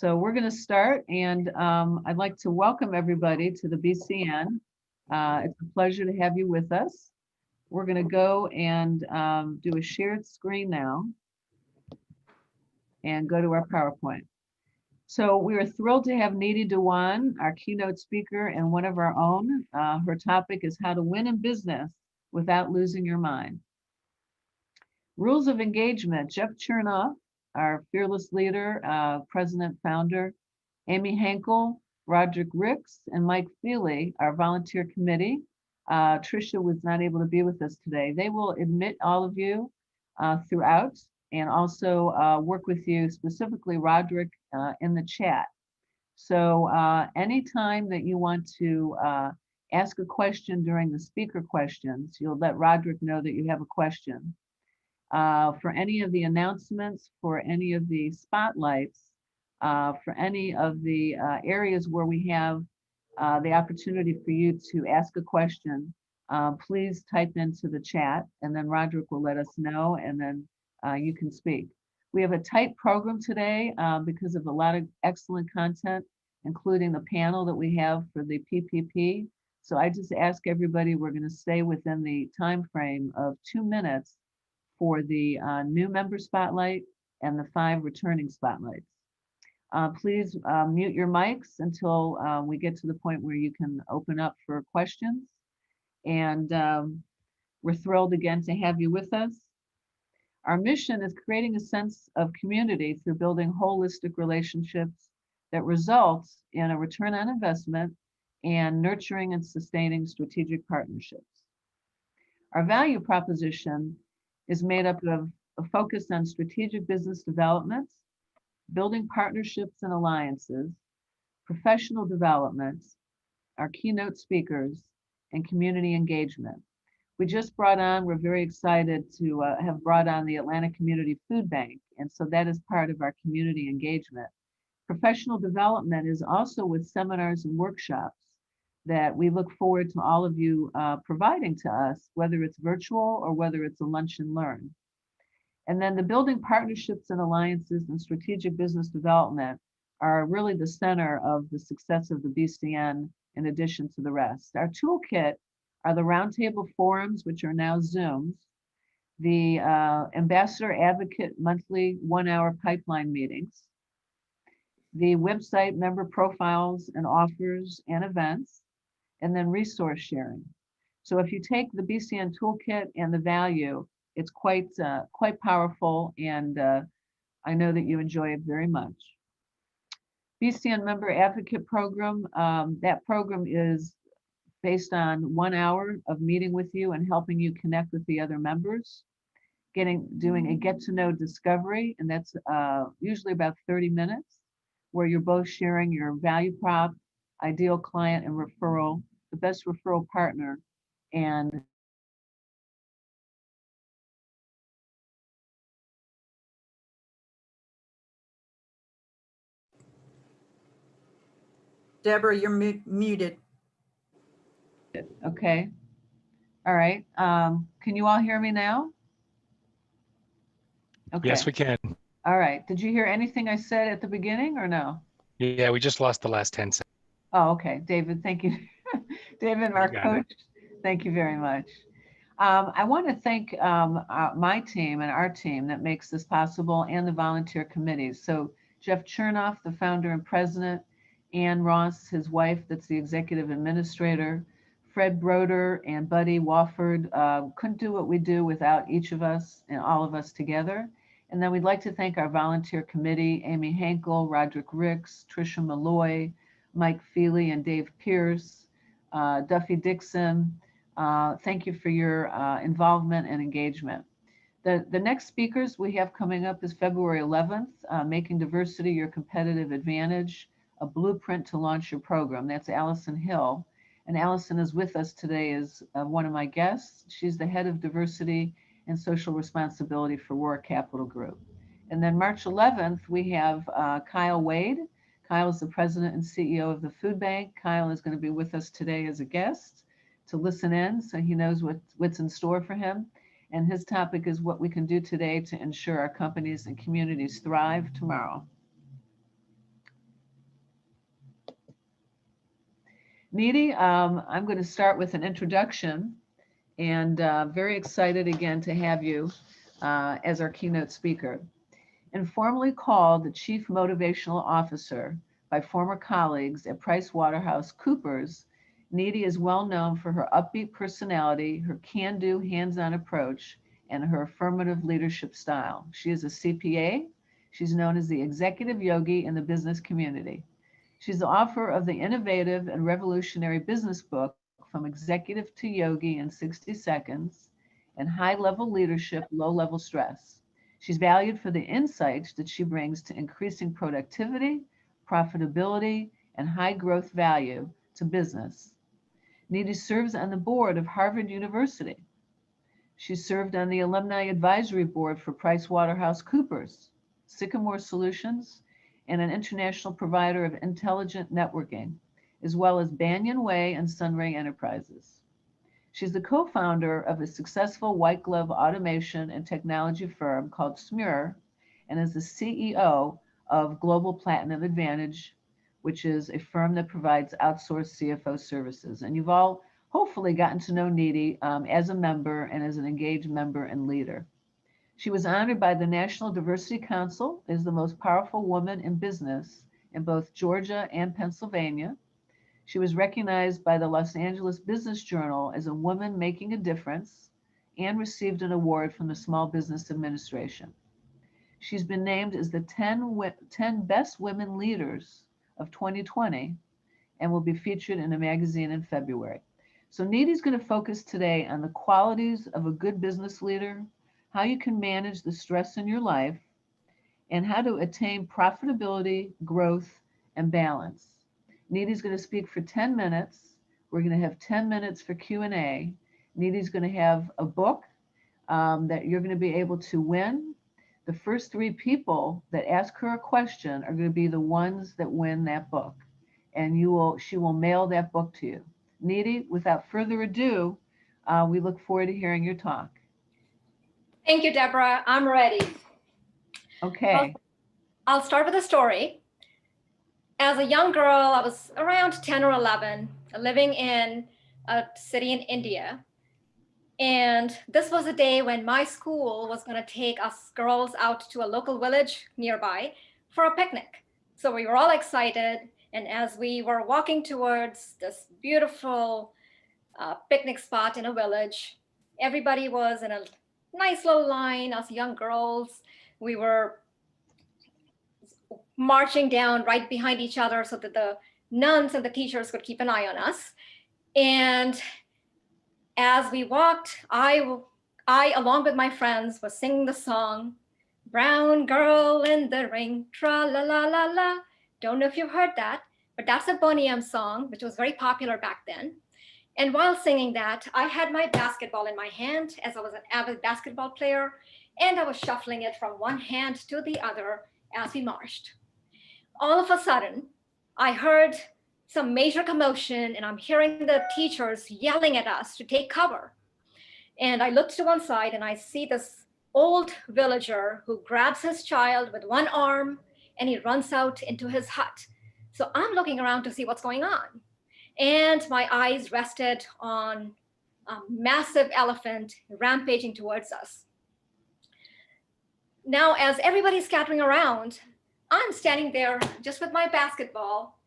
So we're going to start, and I'd like to welcome everybody to the BCN. It's a pleasure to have you with us. We're going to go and do a shared screen now and go to our PowerPoint. So we are thrilled to have Neeti Dewan, our keynote speaker and one of our own. Her topic is how to win in business without losing your mind. Rules of engagement, Jeff Chernoff, our fearless leader, president, founder, Amy Henkel, Roderick Ricks, and Mike Feely, our volunteer committee. Tricia was not able to be with us today. They will admit all of you throughout and also work with you, specifically Roderick, in the chat. So anytime that you want to ask a question during the speaker questions, you'll let Roderick know that you have a question. For any of the announcements, for any of the spotlights, for any of the areas where we have the opportunity for you to ask a question, please type into the chat, and then Roderick will let us know, and then you can speak. We have a tight program today because of a lot of excellent content, including the panel that we have for the PPP. So I just ask everybody, we're going to stay within the time frame of 2 minutes for the new member spotlight and the 5 returning spotlights. Please mute your mics until we get to the point where you can open up for questions. And we're thrilled again to have you with us. Our mission is creating a sense of community through building holistic relationships that results in a return on investment and nurturing and sustaining strategic partnerships. Our value proposition is made up of a focus on strategic business development, building partnerships and alliances, professional development, our keynote speakers, and community engagement. We just brought on, we're very excited to have brought on the Atlanta Community Food Bank, and so that is part of our community engagement. Professional development is also with seminars and workshops that we look forward to all of you providing to us, whether it's virtual or whether it's a lunch and learn. And then the building partnerships and alliances and strategic business development are really the center of the success of the BCN in addition to the rest. Our toolkit are the roundtable forums, which are now Zooms, the Ambassador Advocate monthly 1-hour pipeline meetings, the website member profiles and offers and events, and then resource sharing. So if you take the BCN toolkit and the value, it's quite powerful, and I know that you enjoy it very much. BCN Member Advocate Program, that program is based on 1 hour of meeting with you and helping you connect with the other members, doing a get-to-know discovery, and that's usually about 30 minutes, where you're both sharing your value prop, ideal client and referral, the best referral partner, and Deborah, you're muted. Okay. All right. Can you all hear me now? Okay. Yes, we can. All right. Did you hear anything I said at the beginning or no? Yeah, we just lost the last 10 seconds. Oh, okay. David, thank you. David, our coach, thank you very much. I want to thank my team and our team that makes this possible, and the volunteer committees. So Jeff Chernoff, the founder and president, Ann Ross, his wife, that's the executive administrator, Fred Broder and Buddy Wofford couldn't do what we do without each of us and all of us together. And then we'd like to thank our volunteer committee, Amy Henkel, Roderick Ricks, Tricia Malloy, Mike Feely, and Dave Pierce, Duffy Dixon. Thank you for your involvement and engagement. The next speakers we have coming up is February 11th, Making Diversity Your Competitive Advantage, a blueprint to launch your program. That's Allison Hill. And Allison is with us today as one of my guests. She's the head of diversity and social responsibility for Roar Capital Group. And then March 11th, we have Kyle Wade. Kyle is the president and CEO of the Food Bank. Kyle is going to be with us today as a guest to listen in, so he knows what's in store for him. And his topic is what we can do today to ensure our companies and communities thrive tomorrow. Neeti, I'm going to start with an introduction and very excited again to have you as our keynote speaker. Informally called the Chief Motivational Officer by former colleagues at PricewaterhouseCoopers, Neeti is well known for her upbeat personality, her can-do, hands-on approach, and her affirmative leadership style. She is a CPA. She's known as the executive yogi in the business community. She's the author of the innovative and revolutionary business book, From Executive to Yogi in 60 Seconds, and High-Level Leadership, Low-Level Stress. She's valued for the insights that she brings to increasing productivity, profitability, and high growth value to business. Neeti serves on the board of Harvard University. She served on the Alumni Advisory Board for PricewaterhouseCoopers, Sycamore Solutions, and an international provider of intelligent networking, as well as Banyan Way and Sunray Enterprises. She's the co-founder of a successful white glove automation and technology firm called Smur, and is the CEO of Global Platinum AdvantEdge, which is a firm that provides outsourced CFO services. And you've all hopefully gotten to know Neeti as a member and as an engaged member and leader. She was honored by the National Diversity Council as the most powerful woman in business in both Georgia and Pennsylvania. She was recognized by the Los Angeles Business Journal as a woman making a difference and received an award from the Small Business Administration. She's been named as the 10 Best Women Leaders of 2020 and will be featured in a magazine in February. So Neeti's going to focus today on the qualities of a good business leader, how you can manage the stress in your life, and how to attain profitability, growth, and balance. Neeti's going to speak for 10 minutes. We're going to have 10 minutes for Q&A. Neeti's going to have a book that you're going to be able to win. The first 3 people that ask her a question are going to be the ones that win that book. And she will mail that book to you. Neeti, without further ado, we look forward to hearing your talk. Thank you, Deborah. I'm ready. Okay. I'll start with a story. As a young girl, I was around 10 or 11, living in a city in India. And this was a day when my school was going to take us girls out to a local village nearby for a picnic. So we were all excited. And as we were walking towards this beautiful picnic spot in a village, everybody was in a nice little line. Us young girls, we were marching down right behind each other so that the nuns and the teachers could keep an eye on us. And as we walked, I along with my friends, was singing the song, Brown Girl in the Ring, tra la la la la. Don't know if you've heard that, but that's a Boney M song, which was very popular back then. And while singing that, I had my basketball in my hand, as I was an avid basketball player, and I was shuffling it from one hand to the other as we marched. All of a sudden, I heard some major commotion, and I'm hearing the teachers yelling at us to take cover. And I looked to one side, and I see this old villager who grabs his child with one arm, and he runs out into his hut. So I'm looking around to see what's going on. And my eyes rested on a massive elephant rampaging towards us. Now, as everybody's scattering around, I'm standing there just with my basketball,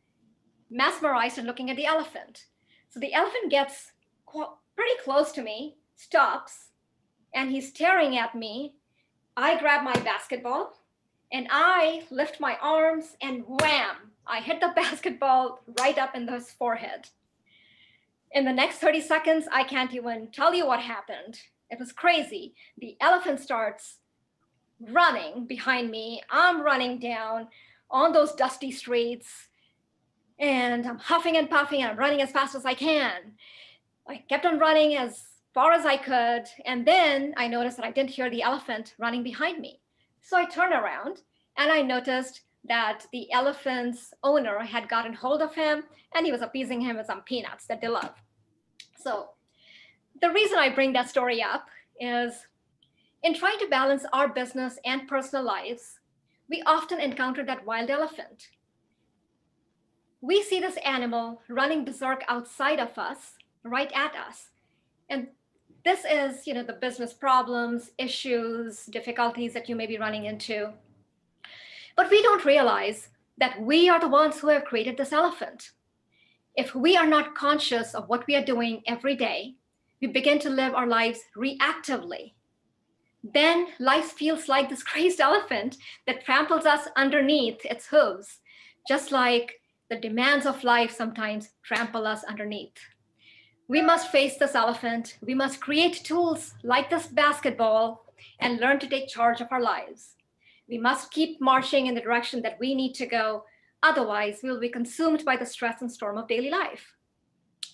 mesmerized and looking at the elephant. So the elephant gets pretty close to me, stops, and he's staring at me. I grab my basketball and I lift my arms, and wham, I hit the basketball right up in his forehead. In the next 30 seconds, I can't even tell you what happened. It was crazy. The elephant starts running behind me. I'm running down on those dusty streets, and I'm huffing and puffing, and I'm running as fast as I can. I kept on running as far as I could, and then I noticed that I didn't hear the elephant running behind me. So I turned around, and I noticed that the elephant's owner had gotten hold of him, and he was appeasing him with some peanuts that they love. So the reason I bring that story up is, in trying to balance our business and personal lives, we often encounter that wild elephant. we see this animal running berserk outside of us, right at us. And this is, the business problems, issues, difficulties that you may be running into. But we don't realize that we are the ones who have created this elephant. If we are not conscious of what we are doing every day, we begin to live our lives reactively. Then life feels like this crazed elephant that tramples us underneath its hooves, just like the demands of life sometimes trample us underneath. We must face this elephant. We must create tools like this basketball and learn to take charge of our lives. We must keep marching in the direction that we need to go. Otherwise, we'll be consumed by the stress and storm of daily life.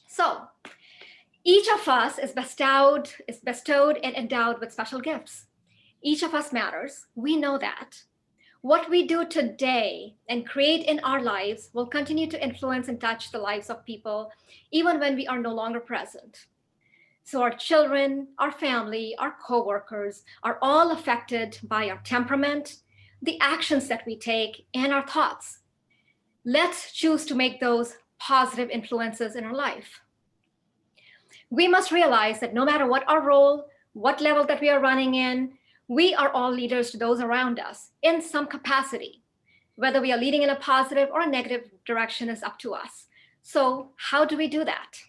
So, each of us is bestowed and endowed with special gifts. Each of us matters. We know that. What we do today and create in our lives will continue to influence and touch the lives of people, even when we are no longer present. So our children, our family, our coworkers are all affected by our temperament, the actions that we take, and our thoughts. Let's choose to make those positive influences in our life. We must realize that no matter what our role, what level that we are running in, we are all leaders to those around us in some capacity. Whether we are leading in a positive or a negative direction is up to us. So how do we do that?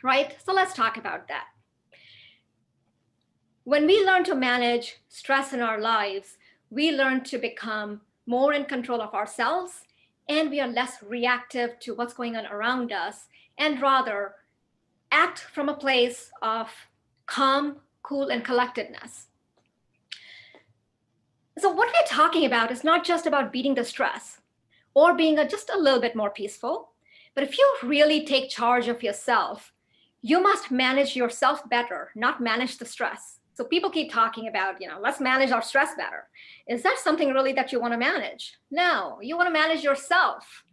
Right? So let's talk about that. When we learn to manage stress in our lives, we learn to become more in control of ourselves, and we are less reactive to what's going on around us, and rather act from a place of calm, cool, and collectedness. So what we're talking about is not just about beating the stress or being just a little bit more peaceful, but if you really take charge of yourself, you must manage yourself better, not manage the stress. So people keep talking about, let's manage our stress better. Is that something really that you want to manage? No, you want to manage yourself.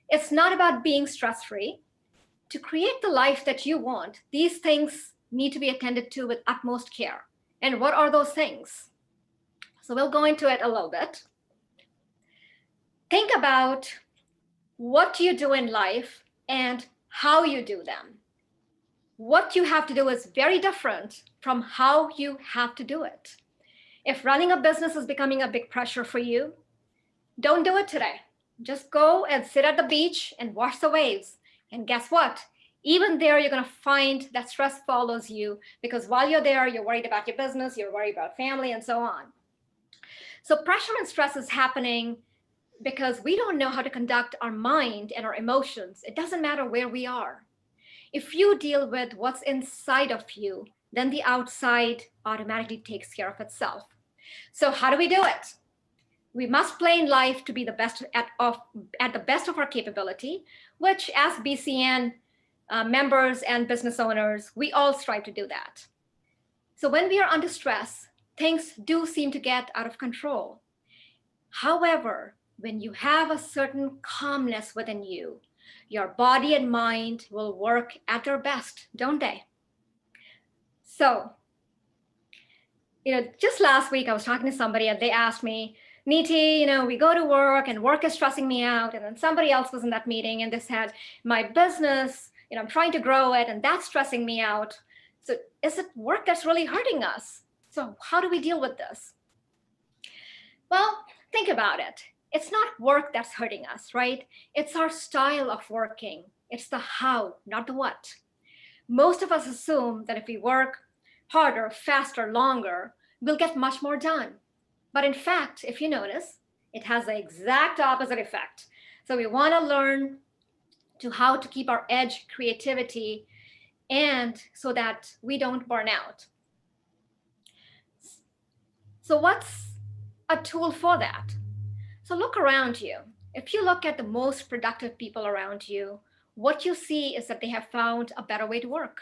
It's not about being stress-free. To create the life that you want, these things need to be attended to with utmost care. And what are those things? So we'll go into it a little bit. Think about what you do in life and how you do them. What you have to do is very different from how you have to do it. If running a business is becoming a big pressure for you, don't do it today. Just go and sit at the beach and watch the waves. And guess what? Even there, you're going to find that stress follows you, because while you're there, you're worried about your business, you're worried about family, and so on. So pressure and stress is happening because we don't know how to conduct our mind and our emotions. It doesn't matter where we are. If you deal with what's inside of you, then the outside automatically takes care of itself. So how do we do it? We must plan life to be the best at the best of our capability, which as BCN members and business owners, we all strive to do that. So when we are under stress, things do seem to get out of control. However, when you have a certain calmness within you, your body and mind will work at their best, don't they? So, just last week I was talking to somebody and they asked me, Neeti, we go to work and work is stressing me out. And then somebody else was in that meeting and they said, my business, I'm trying to grow it and that's stressing me out. So is it work that's really hurting us? So how do we deal with this? Well, think about it. It's not work that's hurting us, right? It's our style of working. It's the how, not the what. Most of us assume that if we work harder, faster, longer, we'll get much more done. But in fact, if you notice, it has the exact opposite effect. So we want to learn how to keep our edge, creativity, and so that we don't burn out. So what's a tool for that? So look around you. If you look at the most productive people around you, what you see is that they have found a better way to work.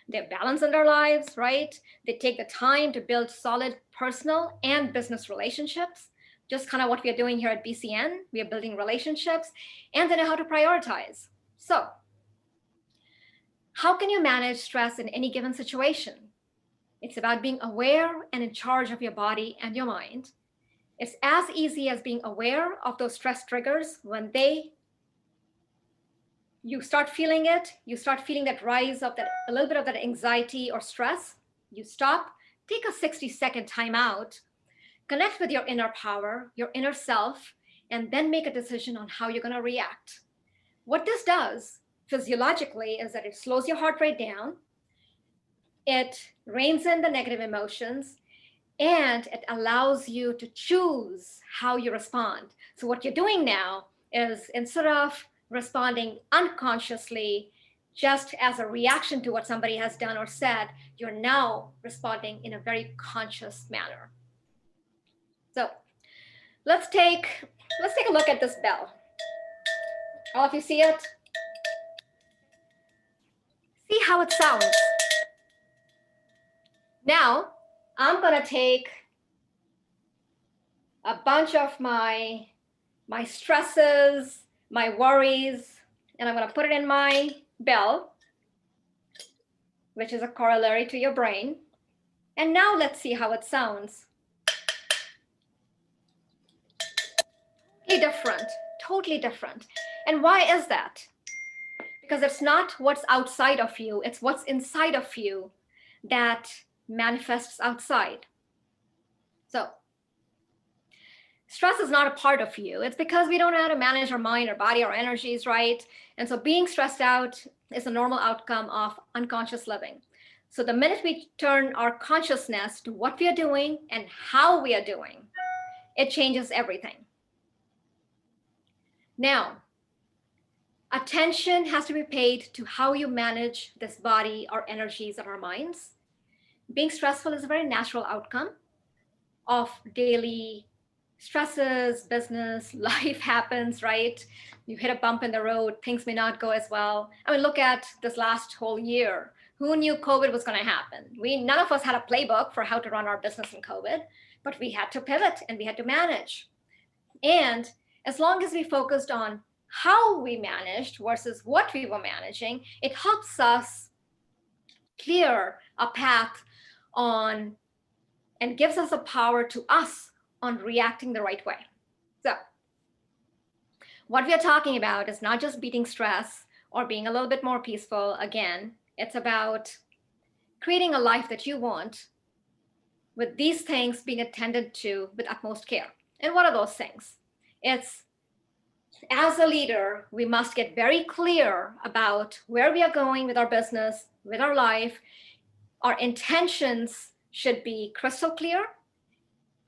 They have balance in their lives, right? They take the time to build solid personal and business relationships, just kind of what we are doing here at BCN. We are building relationships, and they know how to prioritize. So how can you manage stress in any given situation? It's about being aware and in charge of your body and your mind. It's as easy as being aware of those stress triggers when they you start feeling it, you start feeling that rise of that, a little bit of that anxiety or stress, you stop, take a 60-second time out, connect with your inner power, your inner self, and then make a decision on how you're going to react. What this does physiologically is that it slows your heart rate down, it reins in the negative emotions, and it allows you to choose how you respond. So what you're doing now is, instead of responding unconsciously just as a reaction to what somebody has done or said, you're now responding in a very conscious manner. So let's take a look at this bell. All of you see it? See how it sounds. Now, I'm gonna take a bunch of my stresses, my worries, and I'm gonna put it in my bell, which is a corollary to your brain. And now let's see how it sounds. Totally different. And why is that? Because it's not what's outside of you, it's what's inside of you that manifests outside. So stress is not a part of you. It's because we don't know how to manage our mind, our body, our energies, right? And so being stressed out is a normal outcome of unconscious living. So the minute we turn our consciousness to what we are doing and how we are doing, it changes everything. Now, attention has to be paid to how you manage this body, our energies, and our minds. Being stressful is a very natural outcome of daily stresses, business, life happens, right? You hit a bump in the road, things may not go as well. I mean, look at this last whole year. Who knew COVID was going to happen? None of us had a playbook for how to run our business in COVID, but we had to pivot and we had to manage. And as long as we focused on how we managed versus what we were managing, it helps us clear a path on and gives us a power to us on reacting the right way. So what we are talking about is not just beating stress or being a little bit more peaceful. Again, it's about creating a life that you want with these things being attended to with utmost care. And what are those things? It's, as a leader, we must get very clear about where we are going with our business, with our life. Our intentions should be crystal clear,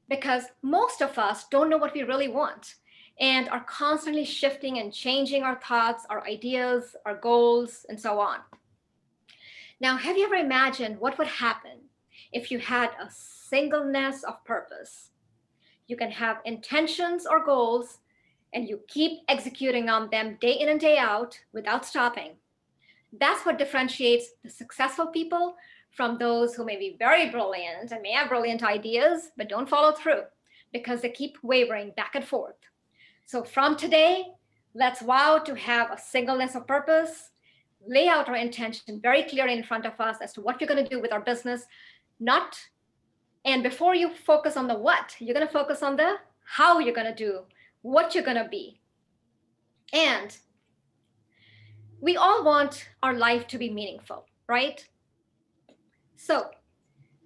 because most of us don't know what we really want and are constantly shifting and changing our thoughts, our ideas, our goals, and so on. Now, have you ever imagined what would happen if you had a singleness of purpose? You can have intentions or goals, and you keep executing on them day in and day out without stopping. That's what differentiates the successful people from those who may be very brilliant and may have brilliant ideas, but don't follow through because they keep wavering back and forth. So from today, let's vow to have a singleness of purpose, lay out our intention very clearly in front of us as to what you're going to do with our business. And before you focus on the what, you're going to focus on the how you're going to do, what you're going to be. And we all want our life to be meaningful, right? So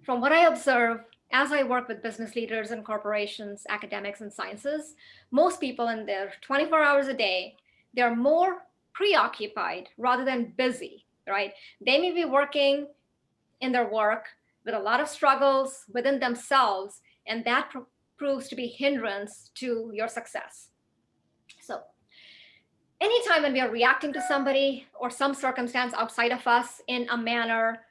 from what I observe, as I work with business leaders and corporations, academics, and sciences, most people in their 24 hours a day, they're more preoccupied rather than busy, right? They may be working in their work with a lot of struggles within themselves, and that proves to be hindrance to your success. So anytime when we are reacting to somebody or some circumstance outside of us in a manner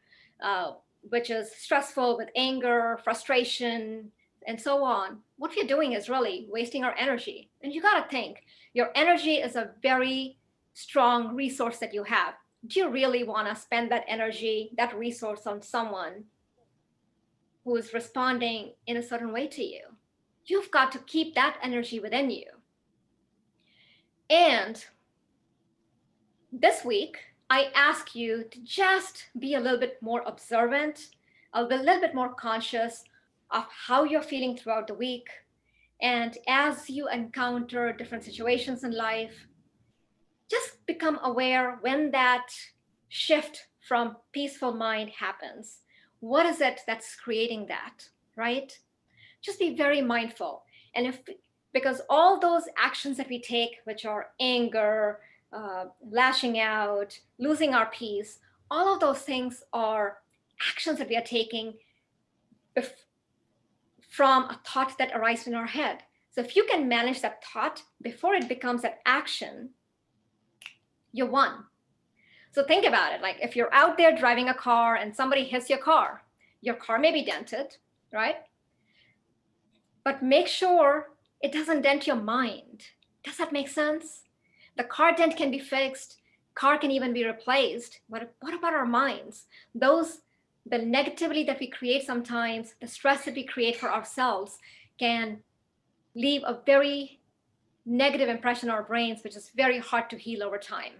which is stressful, with anger, frustration, and so on, what we're doing is really wasting our energy. And you got to think, your energy is a very strong resource that you have. Do you really want to spend that energy, that resource on someone who is responding in a certain way to you? You've got to keep that energy within you. And this week, I ask you to just be a little bit more observant, a little bit more conscious of how you're feeling throughout the week. And as you encounter different situations in life, just just become aware when that shift from peaceful mind happens. What is it that's creating that, right? Just be very mindful. And because all those actions that we take, which are anger, lashing out, losing our peace, all of those things are actions that we are taking from a thought that arises in our head. So if you can manage that thought before it becomes an action, you won. So think about it. Like if you're out there driving a car and somebody hits your car may be dented, right? But make sure it doesn't dent your mind. Does that make sense? The car dent can be fixed. Car can even be replaced. What about our minds? The negativity that we create sometimes, the stress that we create for ourselves can leave a very negative impression on our brains, which is very hard to heal over time.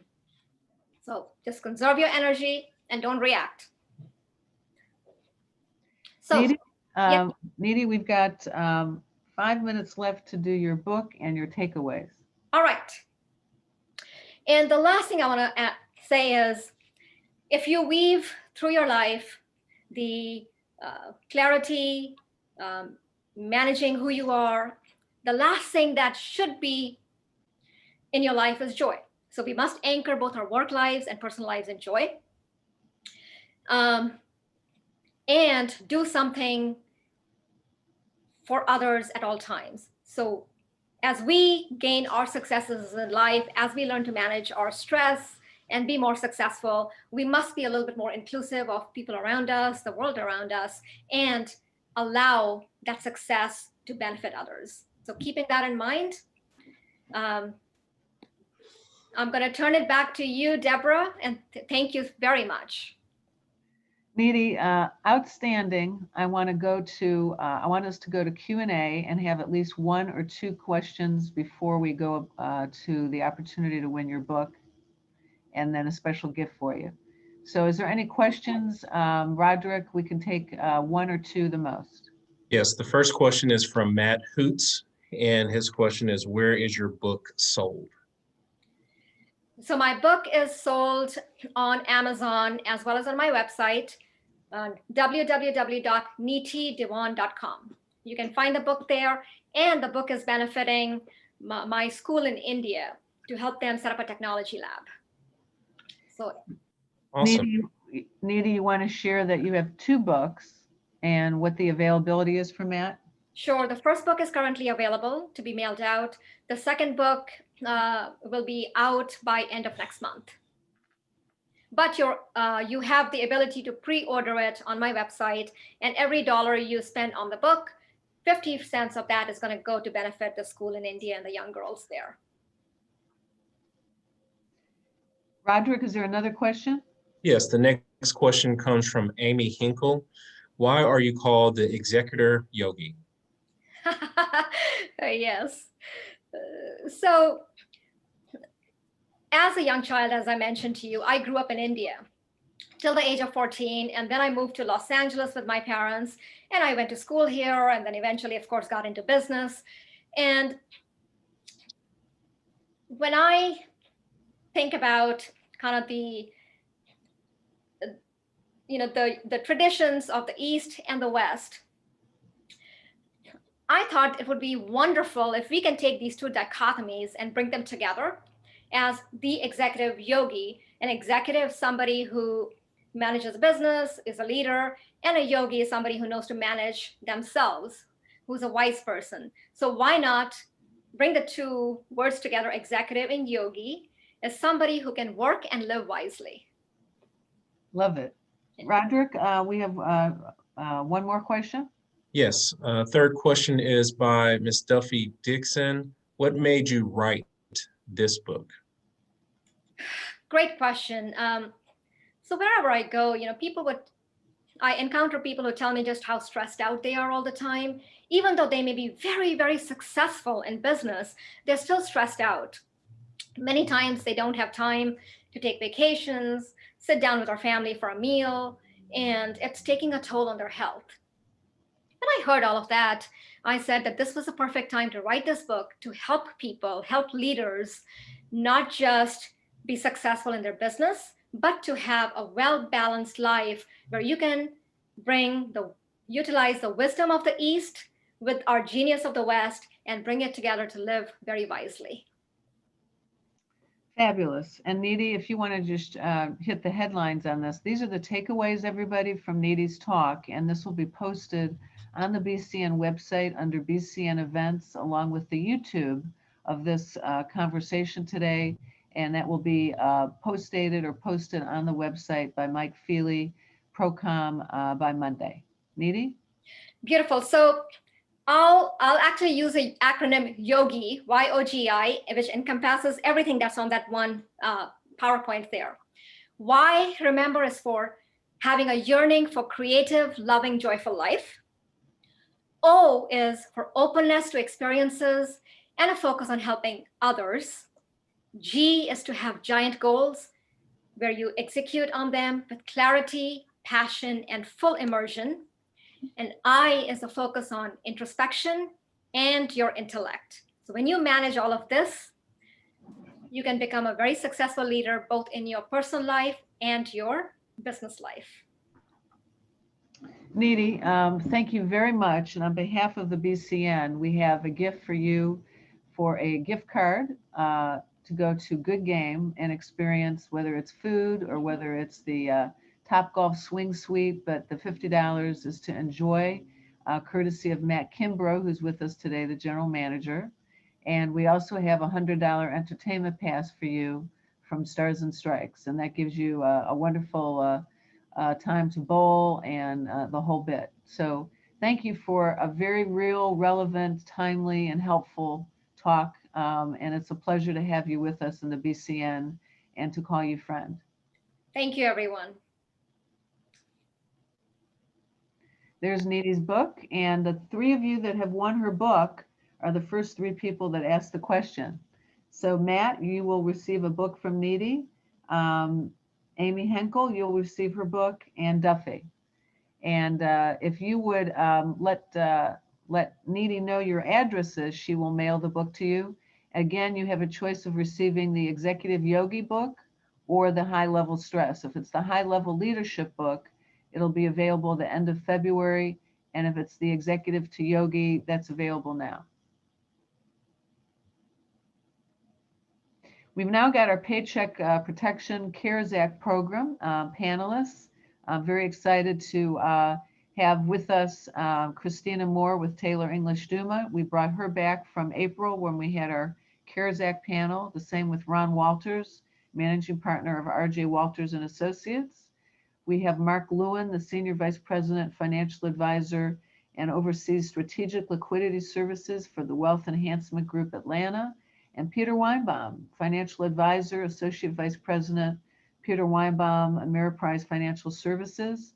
So just conserve your energy and don't react. So, Neeti, yeah. Neeti, we've got 5 minutes left to do your book and your takeaways. All right. And the last thing I want to say is, if you weave through your life the clarity, managing who you are, the last thing that should be in your life is joy. So we must anchor both our work lives and personal lives in joy. And do something for others at all times. So as we gain our successes in life, as we learn to manage our stress and be more successful, we must be a little bit more inclusive of people around us, the world around us, and allow that success to benefit others. So keeping that in mind, I'm going to turn it back to you, Deborah, and thank you very much. Neeti, outstanding. I want us to go to Q&A and have at least 1 or 2 questions before we go to the opportunity to win your book, and then a special gift for you. So is there any questions? Roderick, we can take 1 or 2 the most. Yes, the first question is from Matt Hoots, and his question is, where is your book sold? So my book is sold on Amazon as well as on my website, www.neetidewan.com. You can find the book there, and the book is benefiting my school in India to help them set up a technology lab. So, Awesome. Neeti, you want to share that you have 2 books and what the availability is for Matt? Sure. The first book is currently available to be mailed out. The second book will be out by end of next month. But you have the ability to pre-order it on my website, and every dollar you spend on the book, 50 cents of that is going to go to benefit the school in India and the young girls there. Roderick, is there another question? Yes, the next question comes from Amy Hinkle. Why are you called the executor yogi? Yes. So as a young child, as I mentioned to you, I grew up in India till the age of 14. And then I moved to Los Angeles with my parents. And I went to school here, and then eventually, of course, got into business. And when I think about kind of the traditions of the East and the West, I thought it would be wonderful if we can take these 2 dichotomies and bring them together as the executive yogi. An executive, somebody who manages a business, is a leader, and a yogi is somebody who knows to manage themselves, who's a wise person. So why not bring the 2 words together, executive and yogi, as somebody who can work and live wisely. Love it. Roderick, we have 1 more question. Yes, third question is by Ms. Duffy Dixon. What made you write this book? Great question. So wherever I go, I encounter people who tell me just how stressed out they are all the time. Even though they may be very, very successful in business, they're still stressed out. Many times they don't have time to take vacations, sit down with our family for a meal, and it's taking a toll on their health. When I heard all of that, I said that this was a perfect time to write this book to help people, help leaders, not just be successful in their business, but to have a well-balanced life where you can utilize the wisdom of the East with our genius of the West and bring it together to live very wisely. Fabulous. And Neeti, if you want to just hit the headlines on this, these are the takeaways, everybody, from Neeti's talk, and this will be posted on the BCN website under BCN events, along with the YouTube of this conversation today, and that will be post-dated or posted on the website by Mike Feely, Procom, by Monday. Neeti? Beautiful. So I'll actually use an acronym YOGI, Y-O-G-I, which encompasses everything that's on that one PowerPoint there. Y, remember, is for having a yearning for creative, loving, joyful life. O is for openness to experiences and a focus on helping others. G is to have giant goals where you execute on them with clarity, passion, and full immersion. And I is a focus on introspection and your intellect. So when you manage all of this, you can become a very successful leader, both in your personal life and your business life. Neeti, thank you very much. And on behalf of the BCN, we have a gift for you for a gift card to go to Good Game and experience, whether it's food or whether it's the Topgolf Swing Suite, but the $50 is to enjoy, courtesy of Matt Kimbrough, who's with us today, the general manager. And we also have a $100 entertainment pass for you from Stars and Strikes, and that gives you a wonderful time to bowl and the whole bit. So thank you for a very real, relevant, timely, and helpful talk. And it's a pleasure to have you with us in the BCN and to call you friend. Thank you, everyone. There's Neeti's book, and the three of you that have won her book are the first three people that asked the question. So Matt, you will receive a book from Neeti. Amy Henkel, you'll receive her book, and Duffy. And if you would let Neeti know your addresses, she will mail the book to you. Again, you have a choice of receiving the Executive Yogi book or the High Level Stress. If it's the High Level Leadership book, it'll be available at the end of February. And if it's the Executive to Yogi, that's available now. We've now got our Paycheck Protection CARES Act program panelists. I'm very excited to have with us Christina Moore with Taylor English Duma. We brought her back from April when we had our CARES Act panel. The same with Ron Walters, managing partner of RJ Walters and Associates. We have Mark Lewin, the Senior Vice President, Financial Advisor, and oversees strategic liquidity services for the Wealth Enhancement Group Atlanta. And Peter Weinbaum, Financial Advisor, Associate Vice President, Peter Weinbaum, Ameriprise Financial Services.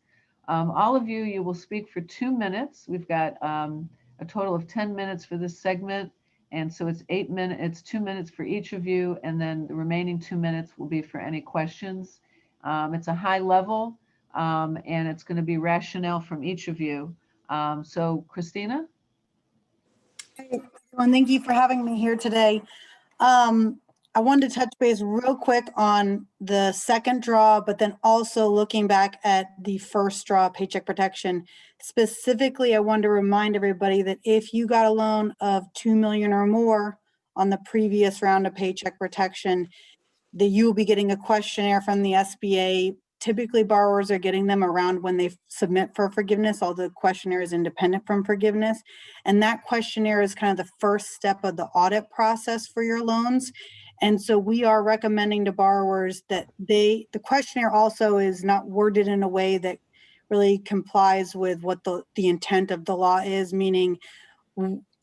All of you, you will speak for 2 minutes. We've got a total of 10 minutes for this segment. And so it's 8 minutes, it's 2 minutes for each of you. And then the remaining 2 minutes will be for any questions. It's a high level and it's going to be rationale from each of you. So Christina? Hey, everyone, thank you for having me here today. I wanted to touch base real quick on the second draw, but then also looking back at the first draw, Paycheck Protection. Specifically, I wanted to remind everybody that if you got a loan of $2 million or more on the previous round of Paycheck Protection, that you will be getting a questionnaire from the SBA. Typically, borrowers are getting them around when they submit for forgiveness, although the questionnaire is independent from forgiveness. And that questionnaire is kind of the first step of the audit process for your loans. And so we are recommending to borrowers that the questionnaire also is not worded in a way that really complies with what the intent of the law is, meaning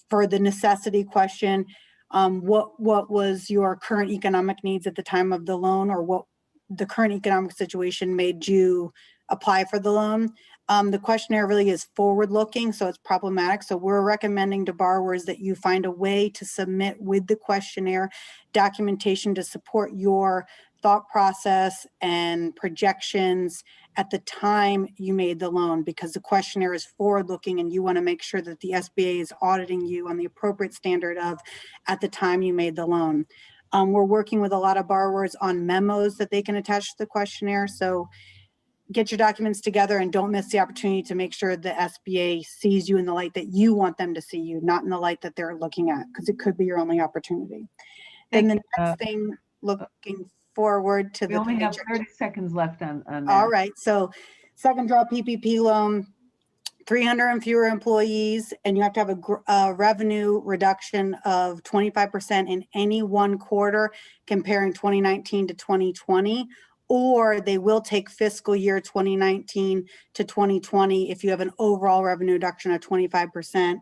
for the necessity question, what was your current economic needs at the time of the loan, or what the current economic situation made you apply for the loan. The questionnaire really is forward-looking, so it's problematic. So we're recommending to borrowers that you find a way to submit with the questionnaire documentation to support your thought process and projections at the time you made the loan, because the questionnaire is forward-looking and you want to make sure that the SBA is auditing you on the appropriate standard of at the time you made the loan. We're working with a lot of borrowers on memos that they can attach to the questionnaire. So get your documents together and don't miss the opportunity to make sure the SBA sees you in the light that you want them to see you, not in the light that they're looking at, because it could be your only opportunity. Then the next thing, looking forward to We the only have paycheck. 30 seconds left on that. All right, so second draw PPP loan, 300 and fewer employees, and you have to have a revenue reduction of 25% in any one quarter comparing 2019 to 2020, or they will take fiscal year 2019 to 2020 if you have an overall revenue reduction of 25%.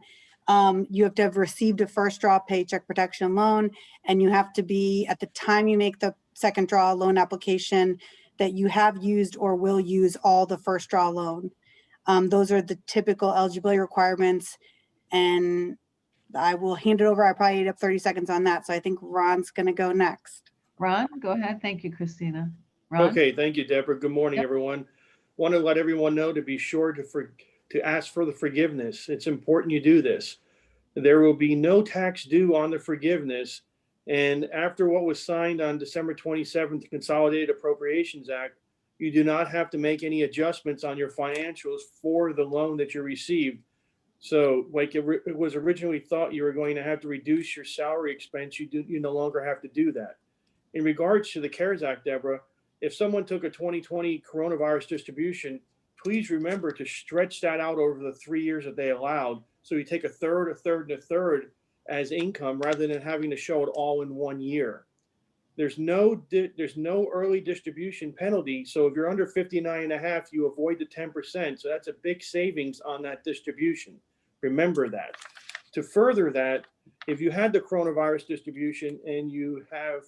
You have to have received a first draw paycheck protection loan, and you have to be, at the time you make the second draw loan application, that you have used or will use all the first draw loan. Those are the typical eligibility requirements, and I will hand it over. I probably ate up 30 seconds on that, so I think Ron's going to go next. Ron, go ahead. Thank you, Christina. Ron? Okay, thank you, Deborah. Good morning, Yep. everyone. Want to let everyone know to be sure to ask for the forgiveness. It's important you do this. There will be no tax due on the forgiveness. And after what was signed on December 27th, the Consolidated Appropriations Act, you do not have to make any adjustments on your financials for the loan that you received. So like it was originally thought you were going to have to reduce your salary expense, you no longer have to do that. In regards to the CARES Act, Deborah, if someone took a 2020 coronavirus distribution, please remember to stretch that out over the 3 years that they allowed. So you take a third, a third, and a third as income rather than having to show it all in 1 year. There's no early distribution penalty. So if you're under 59.5, you avoid the 10%. So that's a big savings on that distribution. Remember that. To further that, if you had the coronavirus distribution and you have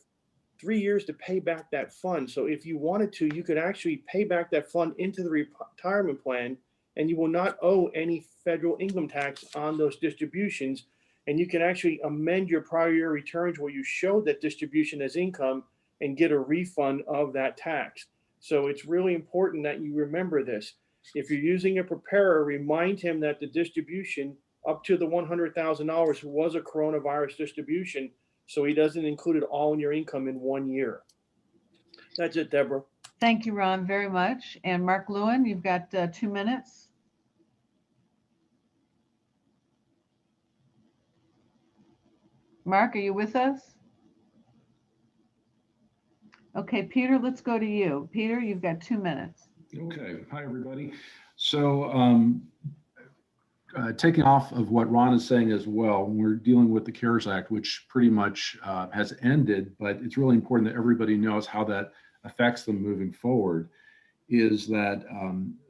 3 years to pay back that fund. So if you wanted to, you could actually pay back that fund into the retirement plan, and you will not owe any federal income tax on those distributions. And you can actually amend your prior year returns where you show that distribution as income and get a refund of that tax. So it's really important that you remember this. If you're using a preparer, remind him that the distribution up to the $100,000 was a coronavirus distribution, so he doesn't include it all in your income in 1 year. That's it, Deborah. Thank you, Ron, very much. And Mark Lewin, you've got 2 minutes. Mark, are you with us? Okay, Peter, let's go to you. Peter, you've got 2 minutes. Okay, hi, everybody. So taking off of what Ron is saying as well, we're dealing with the CARES Act, which pretty much has ended, but it's really important that everybody knows how that affects them moving forward, is that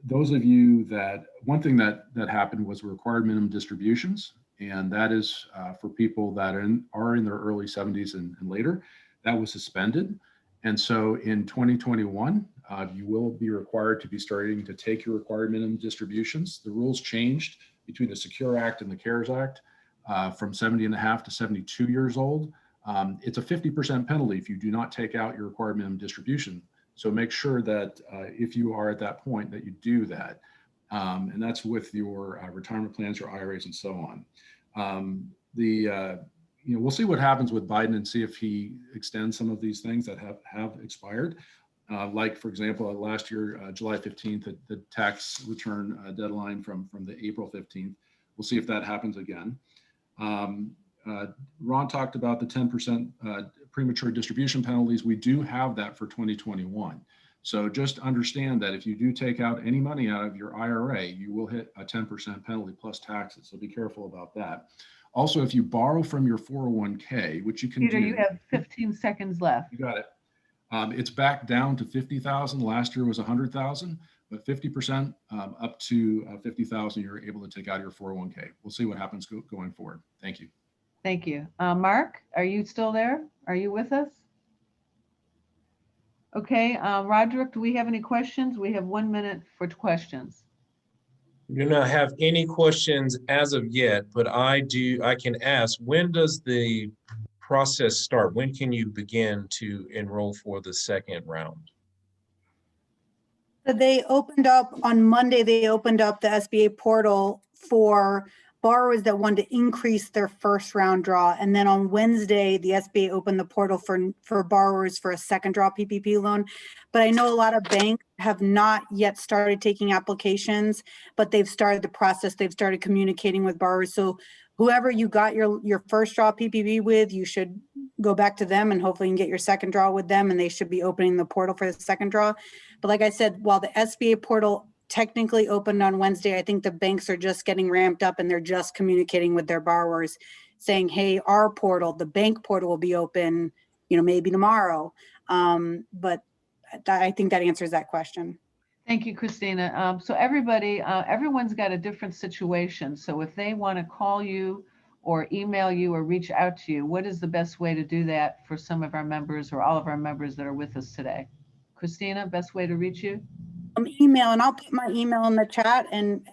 those of you that, one thing that happened was required minimum distributions, and that is for people that are in their early 70s and later. That was suspended. And so in 2021, you will be required to be starting to take your required minimum distributions. The rules changed between the Secure Act and the CARES Act from 70.5 to 72 years old. It's a 50% penalty if you do not take out your required minimum distribution. So make sure that if you are at that point that you do that. And that's with your retirement plans, your IRAs, and so on. We'll see what happens with Biden and see if he extends some of these things that have expired. Like, for example, last year, July 15th, the tax return deadline from the April 15th. We'll see if that happens again. Ron talked about the 10% premature distribution penalties. We do have that for 2021. So just understand that if you do take out any money out of your IRA, you will hit a 10% penalty plus taxes. So be careful about that. Also, if you borrow from your 401k, which you can Peter, do. you have 15 seconds left. You got it. It's back down to 50,000. Last year was 100,000, but 50% up to 50,000, you're able to take out of your 401k. We'll see what happens going forward. Thank you. Thank you. Mark, are you still there? Are you with us? Okay, Roderick, do we have any questions? We have 1 minute for questions. We do not have any questions as of yet, but I can ask, when does the process start? When can you begin to enroll for the second round? So they opened up on Monday, they opened up the SBA portal for borrowers that wanted to increase their first round draw. And then on Wednesday, the SBA opened the portal for borrowers for a second draw PPP loan. But I know a lot of banks have not yet started taking applications, but they've started the process. They've started communicating with borrowers. So whoever you got your first draw PPP with, you should go back to them and hopefully you can get your second draw with them, and they should be opening the portal for the second draw. But like I said, while the SBA portal technically opened on Wednesday, I think the banks are just getting ramped up and they're just communicating with their borrowers saying, hey, our portal, the bank portal will be open, maybe tomorrow. But I think that answers that question. Thank you, Christina. So everybody, everyone's got a different situation. So if they want to call you or email you or reach out to you, what is the best way to do that for some of our members or all of our members that are with us today? Christina, best way to reach you? Email, and I'll put my email in the chat, and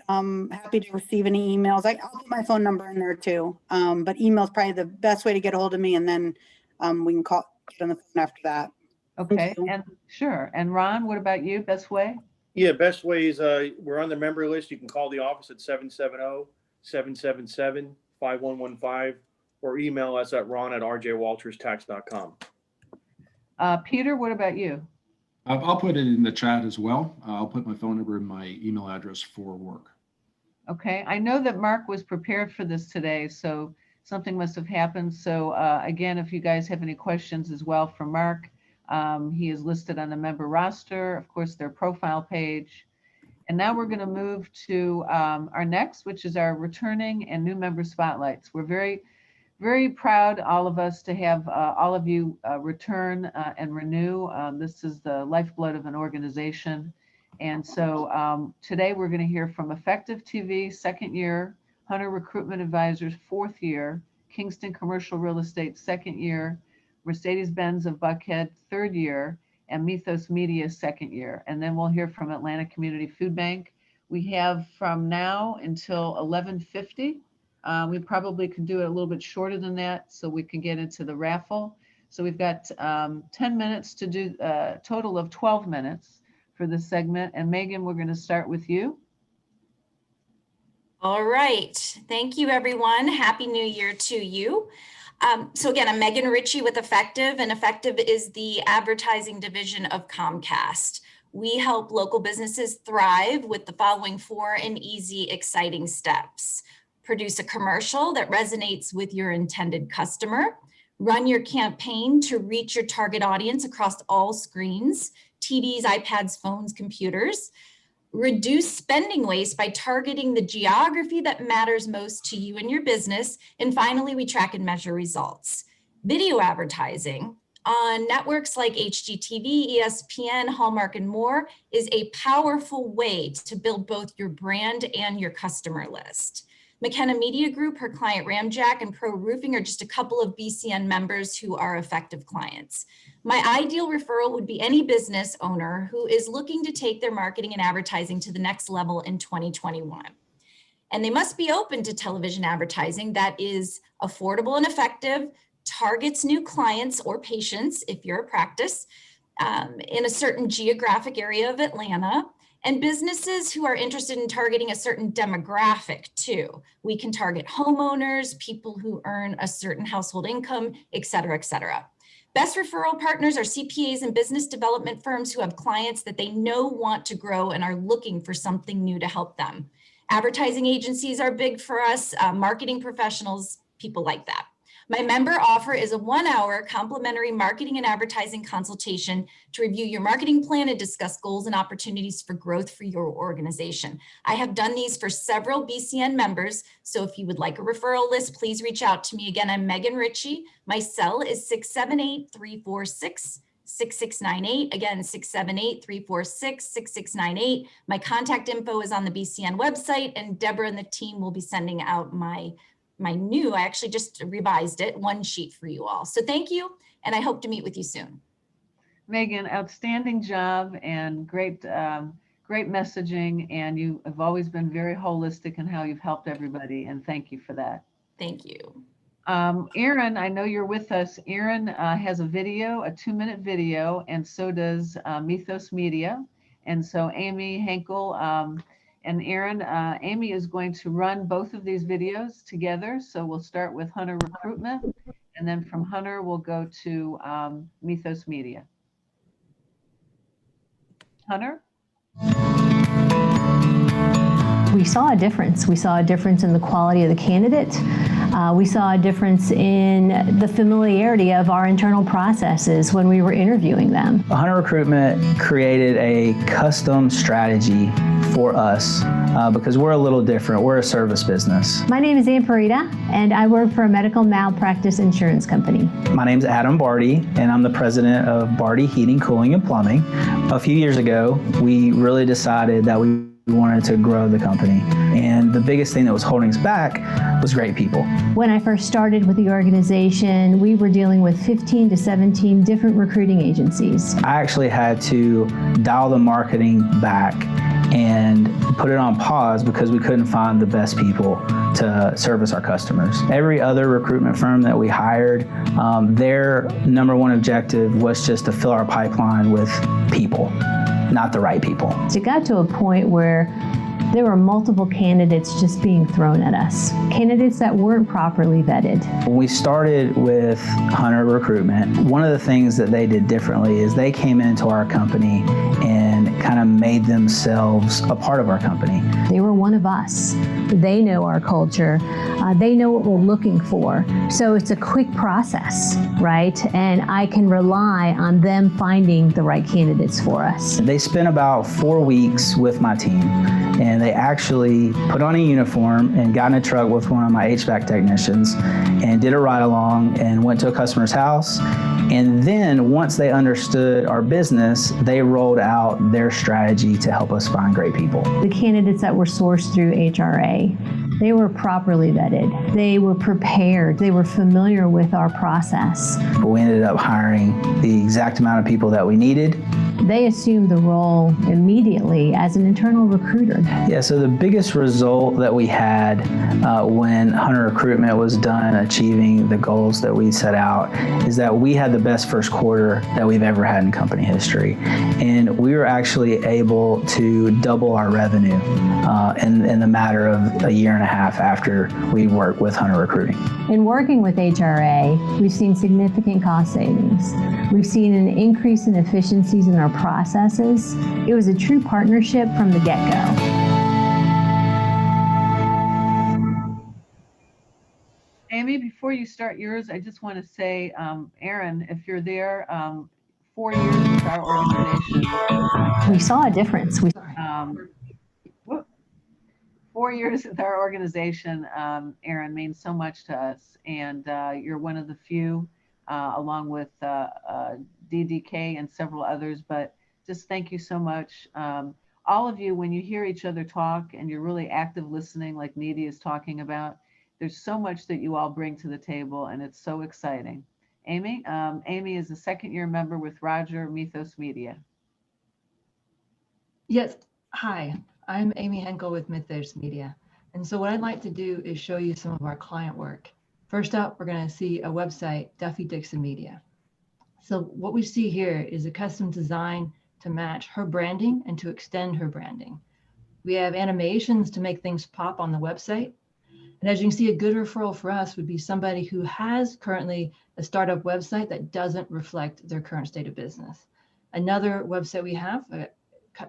I'm happy to receive any emails. I'll put my phone number in there too. But email is probably the best way to get a hold of me, and then we can get on the phone after that. Okay, and sure. And Ron, what about you? Best way? Yeah, best way is we're on the member list. You can call the office at 770-777-5115 or email us at ron@rjwalterstax.com. Peter, what about you? I'll put it in the chat as well. I'll put my phone number and my email address for work. Okay, I know that Mark was prepared for this today, so something must have happened. So again, if you guys have any questions as well for Mark, he is listed on the member roster, of course, their profile page. And now we're going to move to our next, which is our returning and new member spotlights. We're very, very proud, all of us, to have all of you return and renew. This is the lifeblood of an organization. And so today we're going to hear from Effective TV, second year, Hunter Recruitment Advisors, fourth year, Kingston Commercial Real Estate, second year, Mercedes-Benz of Buckhead, third year, and Mythos Media, second year. And then we'll hear from Atlanta Community Food Bank. We have from now until 11:50. We probably could do it a little bit shorter than that so we can get into the raffle. So we've got 10 minutes to do a total of 12 minutes for this segment. And Megan, we're going to start with you. All right. Thank you, everyone. Happy New Year to you. So again, I'm Megan Ritchie with Effective, and Effective is the advertising division of Comcast. We help local businesses thrive with the following 4 easy, exciting steps. Produce a commercial that resonates with your intended customer. Run your campaign to reach your target audience across all screens, TVs, iPads, phones, computers. Reduce spending waste by targeting the geography that matters most to you and your business. And finally, we track and measure results. Video advertising on networks like HGTV, ESPN, Hallmark, and more is a powerful way to build both your brand and your customer list. McKenna Media Group, her client Ramjack, and Pro Roofing are just a couple of BCN members who are Effective clients. My ideal referral would be any business owner who is looking to take their marketing and advertising to the next level in 2021. And they must be open to television advertising that is affordable and effective, targets new clients or patients, if you're a practice, in a certain geographic area of Atlanta, and businesses who are interested in targeting a certain demographic too. We can target homeowners, people who earn a certain household income, et cetera, et cetera. Best referral partners are CPAs and business development firms who have clients that they know want to grow and are looking for something new to help them. Advertising agencies are big for us, marketing professionals, people like that. My member offer is a 1-hour complimentary marketing and advertising consultation to review your marketing plan and discuss goals and opportunities for growth for your organization. I have done these for several BCN members, so if you would like a referral list, please reach out to me. Again, I'm Megan Ritchie. My cell is 678-346-6698. Again, 678-346-6698. My contact info is on the BCN website, and Deborah and the team will be sending out my new, I actually just revised it, 1 sheet for you all. So thank you, and I hope to meet with you soon. Megan, outstanding job and great, great messaging. And you have always been very holistic in how you've helped everybody. And thank you for that. Thank you. Aaron, I know you're with us. Aaron has a video, a 2-minute video, and so does Mythos Media. And so Amy Henkel And Aaron, Amy is going to run both of these videos together. So we'll start with Hunter Recruitment, and then from Hunter, we'll go to Mythos Media. Hunter? We saw a difference. We saw a difference in the quality of the candidate. We saw a difference in the familiarity of our internal processes when we were interviewing them. Hunter Recruitment created a custom strategy for us because we're a little different. We're a service business. My name is Ann Parita, and I work for a medical malpractice insurance company. My name's Adam Barty, and I'm the president of Barty Heating, Cooling, and Plumbing. A few years ago, we really decided that we wanted to grow the company. And the biggest thing that was holding us back was great people. When I first started with the organization, we were dealing with 15 to 17 different recruiting agencies. I actually had to dial the marketing back and put it on pause because we couldn't find the best people to service our customers. Every other recruitment firm that we hired, their number one objective was just to fill our pipeline with people, not the right people. It got to a point where there were multiple candidates just being thrown at us, candidates that weren't properly vetted. When we started with Hunter Recruitment, one of the things that they did differently is they came into our company and kind of made themselves a part of our company. They were one of us. They know our culture. They know what we're looking for. So it's a quick process, right? And I can rely on them finding the right candidates for us. They spent about 4 weeks with my team, and they actually put on a uniform and got in a truck with one of my HVAC technicians and did a ride along and went to a customer's house. And then once they understood our business, they rolled out their strategy to help us find great people. The candidates that were sourced through HRA, they were properly vetted. They were prepared. They were familiar with our process. But we ended up hiring the exact amount of people that we needed. They assumed the role immediately as an internal recruiter. Yeah, so the biggest result that we had when Hunter Recruitment was done achieving the goals that we set out is that we had the best first quarter that we've ever had in company history. And we were actually able to double our revenue in the matter of a year and a half after we worked with Hunter Recruiting. In working with HRA, we've seen significant cost savings. We've seen an increase in efficiencies in our processes. It was a true partnership from the get-go. Amy, before you start yours, I just want to say, Aaron, if you're there, 4 years with our organization. We saw a difference. 4 years with our organization, Aaron, means so much to us. And you're one of the few, along with DDK and several others, but just thank you so much. All of you, when you hear each other talk and you're really active listening, like Neeti is talking about, there's so much that you all bring to the table, and it's so exciting. Amy? Amy is a second-year member with Roger, Mythos Media. Yes, hi, I'm Amy Henkel with Mythos Media. And so what I'd like to do is show you some of our client work. First up, we're going to see a website, Duffy Dixon Media. So what we see here is a custom design to match her branding and to extend her branding. We have animations to make things pop on the website. And as you can see, a good referral for us would be somebody who has currently a startup website that doesn't reflect their current state of business. Another website we have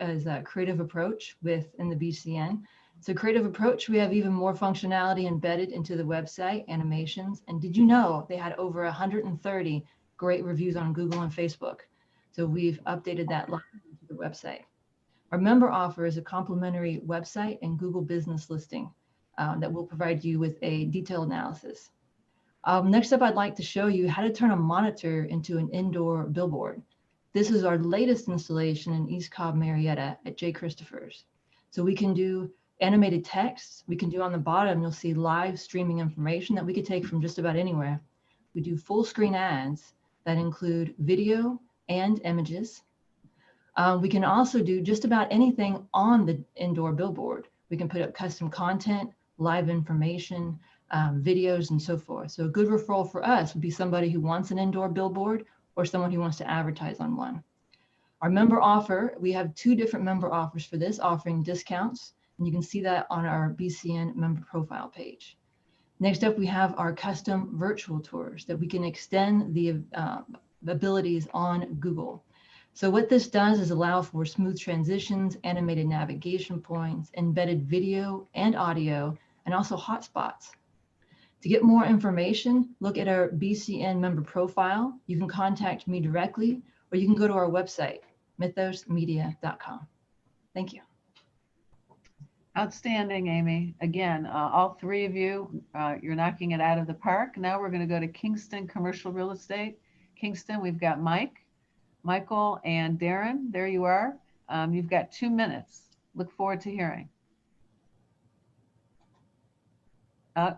is Creative Approach within the BCN. So Creative Approach, we have even more functionality embedded into the website, animations. And did you know they had over 130 great reviews on Google and Facebook? So we've updated that live into the website. Our member offer is a complimentary website and Google business listing that will provide you with a detailed analysis. Next up, I'd like to show you how to turn a monitor into an indoor billboard. This is our latest installation in East Cobb, Marietta at J. Christopher's. So we can do animated text. We can do on the bottom, you'll see live streaming information that we could take from just about anywhere. We do full screen ads that include video and images. We can also do just about anything on the indoor billboard. We can put up custom content, live information, videos, and so forth. So a good referral for us would be somebody who wants an indoor billboard or someone who wants to advertise on one. Our member offer, we have 2 different member offers for this, offering discounts And you can see that on our BCN member profile page. Next up, we have our custom virtual tours that we can extend the abilities on Google. So what this does is allow for smooth transitions, animated navigation points, embedded video and audio, and also hotspots. To get more information, look at our BCN member profile. You can contact me directly, or you can go to our website, mythosmedia.com. Thank you. Outstanding, Amy. Again, all three of you, you're knocking it out of the park. Now we're going to go to Kingston Commercial Real Estate. Kingston, we've got Michael, and Darren. There you are. You've got 2 minutes. Look forward to hearing.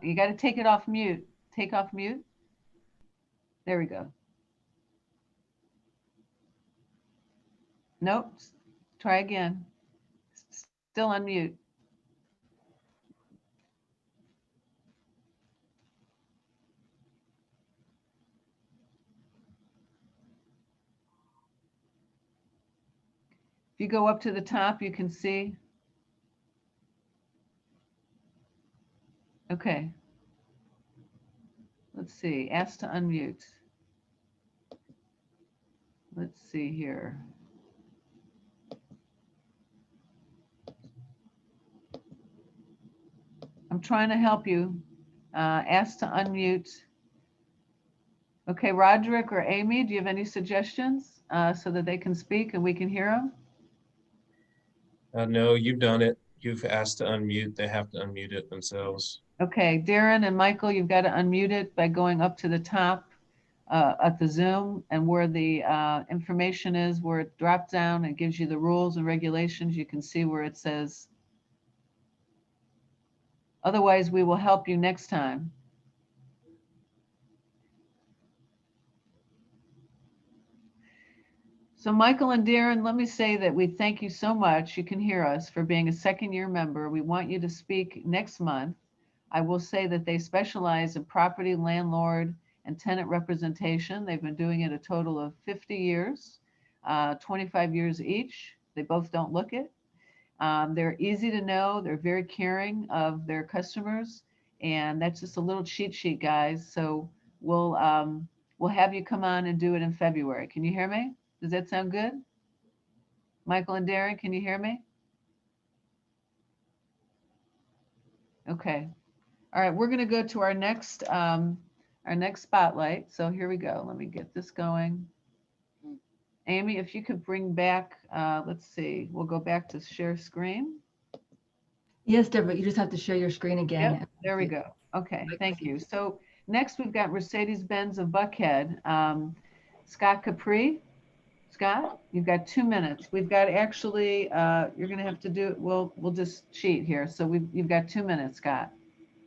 You got to take it off mute. Take off mute. There we go. Nope. Try again. Still on mute. If you go up to the top, you can see. Okay. Let's see. Ask to unmute. Let's see here. I'm trying to help you. Ask to unmute. Okay, Roderick or Amy, do you have any suggestions so that they can speak and we can hear them? No, you've done it. You've asked to unmute. They have to unmute it themselves. Okay, Darren and Michael, you've got to unmute it by going up to the top at the Zoom, and where the information is, where it drops down, it gives you the rules and regulations. You can see where it says. Otherwise, we will help you next time. So Michael and Darren, let me say that we thank you so much. You can hear us for being a second-year member. We want you to speak next month. I will say that they specialize in property, landlord, and tenant representation. They've been doing it a total of 50 years, 25 years each. They both don't look it. They're easy to know. They're very caring of their customers. And that's just a little cheat sheet, guys. So we'll have you come on and do it in February. Can you hear me? Does that sound good? Michael and Darren, can you hear me? Okay. All right, we're going to go to our next spotlight. So here we go. Let me get this going. Amy, if you could bring back, let's see, we'll go back to share screen. Yes, Deborah, you just have to share your screen again. Yep, there we go. Okay, thank you. So next we've got Mercedes-Benz of Buckhead, Scott Capri. Scott, you've got 2 minutes. We've got actually, you're going to have to do it. We'll just cheat here. So you've got 2 minutes, Scott.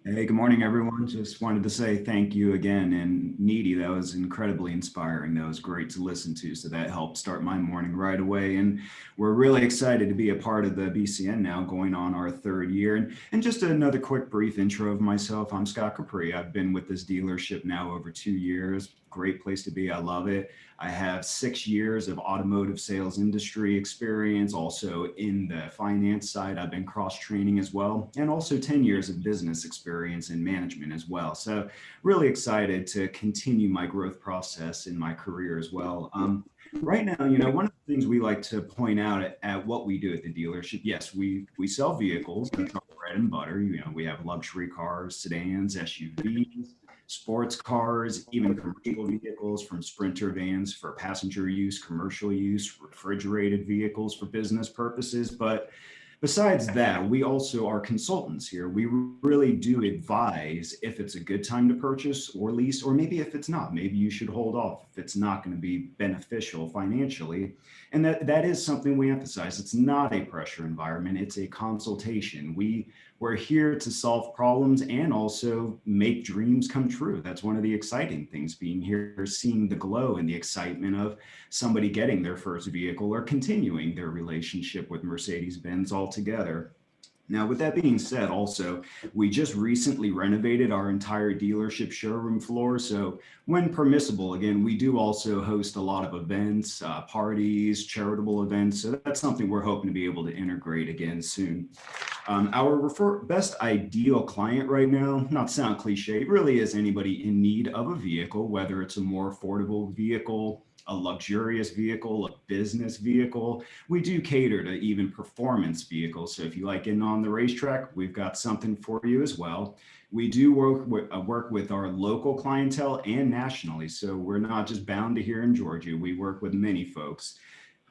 Hey, good morning, everyone. Just wanted to say thank you again. And Neeti, that was incredibly inspiring. That was great to listen to. So that helped start my morning right away. And we're really excited to be a part of the BCN now, going on our 3rd year. And just another quick brief intro of myself. I'm Scott Capri. I've been with this dealership now over 2 years. Great place to be. I love it. I have 6 years of automotive sales industry experience, also in the finance side. I've been cross-training as well, and also 10 years of business experience in management as well. So really excited to continue my growth process in my career as well. Right now, one of the things we like to point out at what we do at the dealership, yes, we sell vehicles, that's our bread and butter. We have luxury cars, sedans, SUVs, sports cars, even commercial vehicles, from Sprinter vans for passenger use, commercial use, refrigerated vehicles for business purposes. But besides that, we also are consultants here. We really do advise if it's a good time to purchase or lease, or maybe if it's not, maybe you should hold off if it's not going to be beneficial financially. And that is something we emphasize. It's not a pressure environment. It's a consultation. We're here to solve problems and also make dreams come true. That's one of the exciting things, being here, seeing the glow and the excitement of somebody getting their first vehicle or continuing their relationship with Mercedes-Benz altogether. Now, with that being said, also, we just recently renovated our entire dealership showroom floor. So when permissible, again, we do also host a lot of events, parties, charitable events. So that's something we're hoping to be able to integrate again soon. Our best ideal client right now, not to sound cliche, really is anybody in need of a vehicle, whether it's a more affordable vehicle, a luxurious vehicle, a business vehicle. We do cater to even performance vehicles. So if you like getting on the racetrack, we've got something for you as well. We do work with our local clientele and nationally. So we're not just bound to here in Georgia. We work with many folks.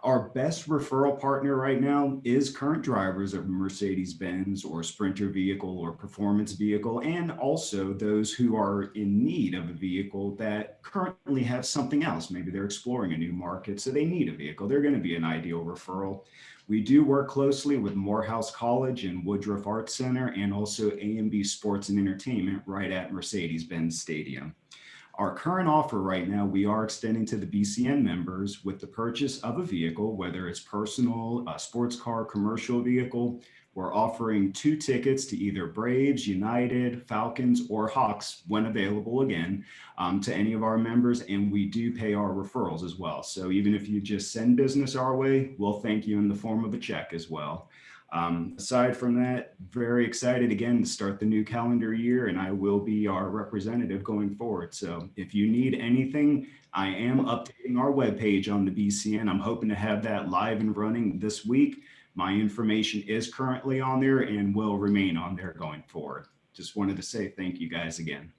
Our best referral partner right now is current drivers of Mercedes-Benz or Sprinter vehicle or performance vehicle, and also those who are in need of a vehicle that currently have something else. Maybe they're exploring a new market, so they need a vehicle. They're going to be an ideal referral. We do work closely with Morehouse College and Woodruff Arts Center, and also A&B Sports and Entertainment right at Mercedes-Benz Stadium. Our current offer right now, we are extending to the BCN members with the purchase of a vehicle, whether it's personal, a sports car, commercial vehicle. We're offering 2 tickets to either Braves, United, Falcons, or Hawks when available again to any of our members. And we do pay our referrals as well. So even if you just send business our way, we'll thank you in the form of a check as well. Aside from that, very excited again to start the new calendar year, and I will be our representative going forward. So if you need anything, I am updating our webpage on the BCN. I'm hoping to have that live and running this week. My information is currently on there and will remain on there going forward. Just wanted to say thank you guys again.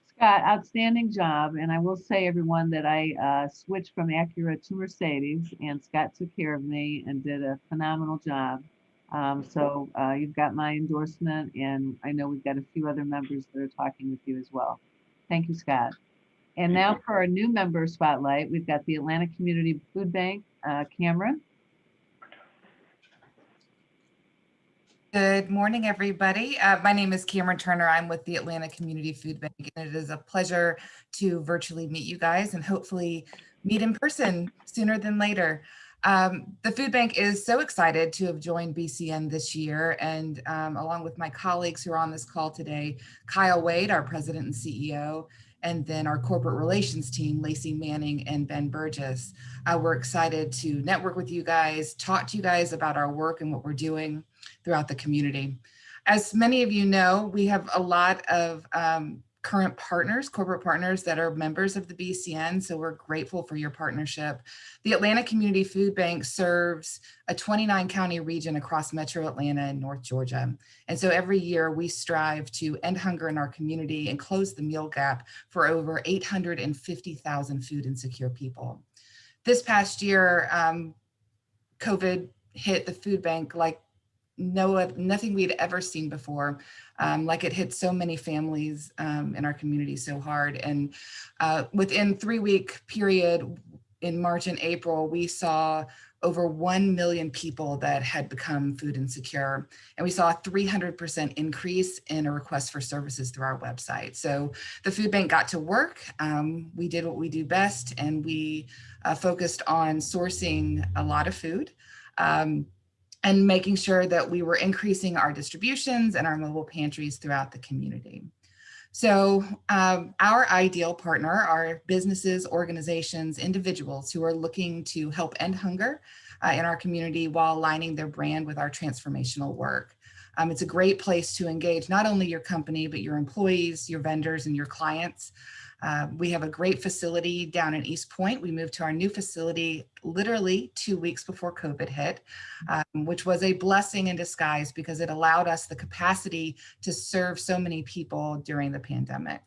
Scott, outstanding job. And I will say, everyone, that I switched from Acura to Mercedes, and Scott took care of me and did a phenomenal job. So you've got my endorsement, and I know we've got a few other members that are talking with you as well. Thank you, Scott. And now for our new member spotlight, we've got the Atlanta Community Food Bank, Cameron. Good morning, everybody. My name is Cameron Turner. I'm with the Atlanta Community Food Bank, and it is a pleasure to virtually meet you guys and hopefully meet in person sooner than later. The food bank is so excited to have joined BCN this year, and along with my colleagues who are on this call today, Kyle Wade, our president and CEO, and then our corporate relations team, Lacey Manning and Ben Burgess. We're excited to network with you guys, talk to you guys about our work and what we're doing throughout the community. As many of you know, we have a lot of current partners, corporate partners that are members of the BCN, so we're grateful for your partnership. The Atlanta Community Food Bank serves a 29-county region across Metro Atlanta and North Georgia. And so every year we strive to end hunger in our community and close the meal gap for over 850,000 food insecure people. This past year, COVID hit the food bank like nothing we'd ever seen before. Like it hit so many families in our community so hard. And within 3-week period in March and April, we saw over 1 million people that had become food insecure. And we saw a 300% increase in a request for services through our website. So the food bank got to work. We did what we do best, and we focused on sourcing a lot of food. And making sure that we were increasing our distributions and our mobile pantries throughout the community. So our ideal partner are businesses, organizations, individuals who are looking to help end hunger in our community while aligning their brand with our transformational work. It's a great place to engage not only your company, but your employees, your vendors, and your clients. We have a great facility down in East Point. We moved to our new facility literally 2 weeks before COVID hit, which was a blessing in disguise because it allowed us the capacity to serve so many people during the pandemic.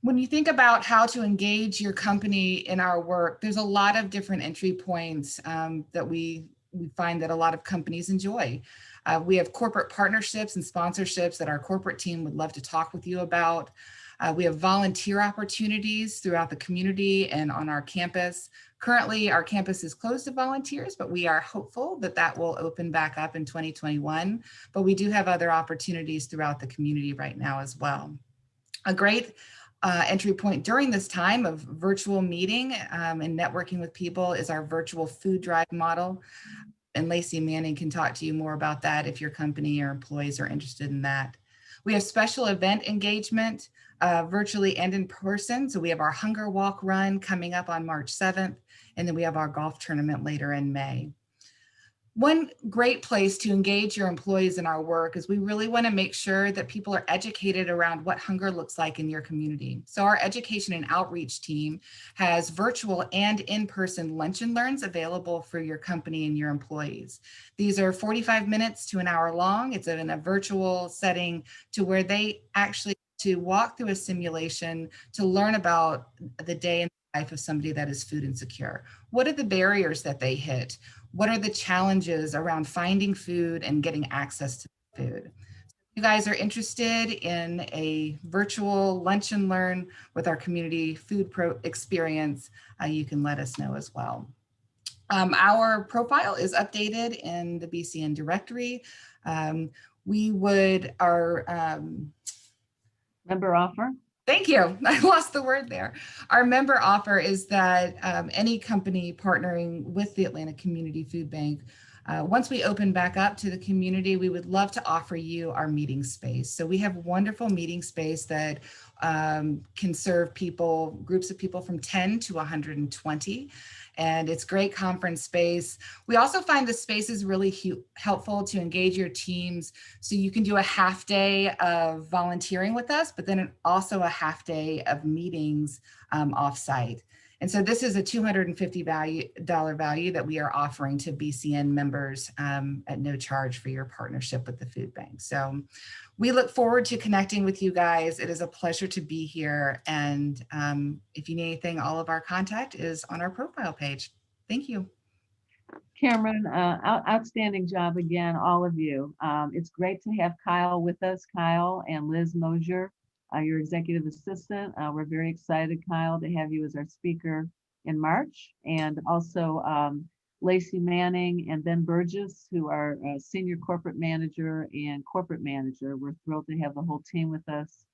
When you think about how to engage your company in our work, there's a lot of different entry points that we find that a lot of companies enjoy. We have corporate partnerships and sponsorships that our corporate team would love to talk with you about. We have volunteer opportunities throughout the community and on our campus. Currently, our campus is closed to volunteers, but we are hopeful that that will open back up in 2021. But we do have other opportunities throughout the community right now as well. A great entry point during this time of virtual meeting and networking with people is our virtual food drive model. and Lacey Manning can talk to you more about that if your company or employees are interested in that. We have special event engagement, virtually and in person. So we have our Hunger Walk Run coming up on March 7th, and then we have our golf tournament later in May. One great place to engage your employees in our work is we really want to make sure that people are educated around what hunger looks like in your community. So our education and outreach team has virtual and in-person lunch and learns available for your company and your employees. These are 45 minutes to an hour long. It's in a virtual setting to where they actually to walk through a simulation to learn about the day in the life of somebody that is food insecure. What are the barriers that they hit? What are the challenges around finding food and getting access to food? If you guys are interested in a virtual lunch and learn with our community food experience, you can let us know as well. Our profile is updated in the BCN directory. Member offer. Thank you. I lost the word there. Our member offer is that any company partnering with the Atlanta Community Food Bank, once we open back up to the community, we would love to offer you our meeting space. So we have wonderful meeting space that can serve people, groups of people from 10 to 120. And it's great conference space. We also find the space is really helpful to engage your teams. So you can do a half day of volunteering with us, but then also a half day of meetings offsite. And so this is a $250 value that we are offering to BCN members at no charge for your partnership with the food bank. So we look forward to connecting with you guys. It is a pleasure to be here. And if you need anything, all of our contact is on our profile page. Thank you. Cameron, outstanding job again, all of you. It's great to have Kyle with us, Kyle and Liz Mosier, your executive assistant. We're very excited, Kyle, to have you as our speaker in March, and also Lacey Manning and Ben Burgess, who are senior corporate manager and corporate manager. We're thrilled to have the whole team with us,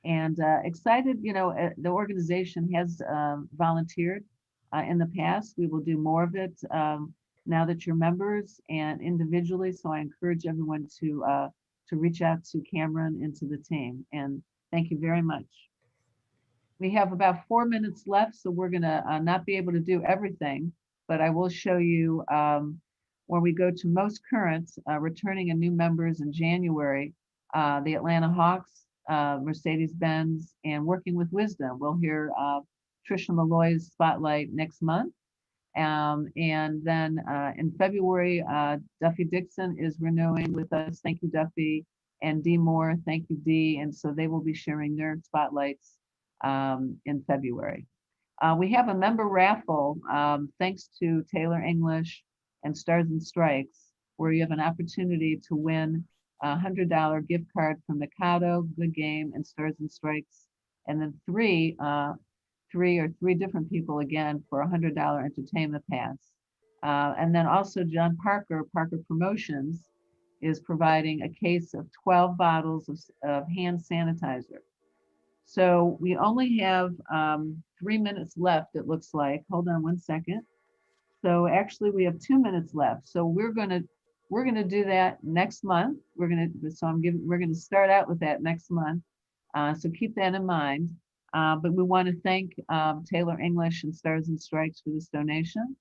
and excited. You know, the organization has volunteered in the past. We will do more of it now that you're members and individually. So I encourage everyone to reach out to Cameron and to the team. And thank you very much. We have about 4 minutes left, so we're gonna not be able to do everything, but I will show you when we go to most current, returning and new members in January, the Atlanta Hawks, Mercedes-Benz, and Working with Wisdom. We'll hear Tricia Malloy's spotlight next month. And then in February, Duffy Dixon is renewing with us. Thank you, Duffy. And Dee Moore, thank you, Dee. And so they will be sharing their spotlights in February. We have a member raffle, thanks to Taylor English and Stars and Strikes, where you have an opportunity to win a $100 gift card from Mikado, Good Game, and Stars and Strikes. And then three different people again for a $100 entertainment pass. And then also John Parker Promotions, is providing a case of 12 bottles of hand sanitizer. So we only have 3 minutes left, it looks like. Hold on 1 second. So actually we have 2 minutes left. So we're gonna do that next month. We're gonna start out with that next month. So keep that in mind. But we want to thank Taylor English and Stars and Strikes for this donation.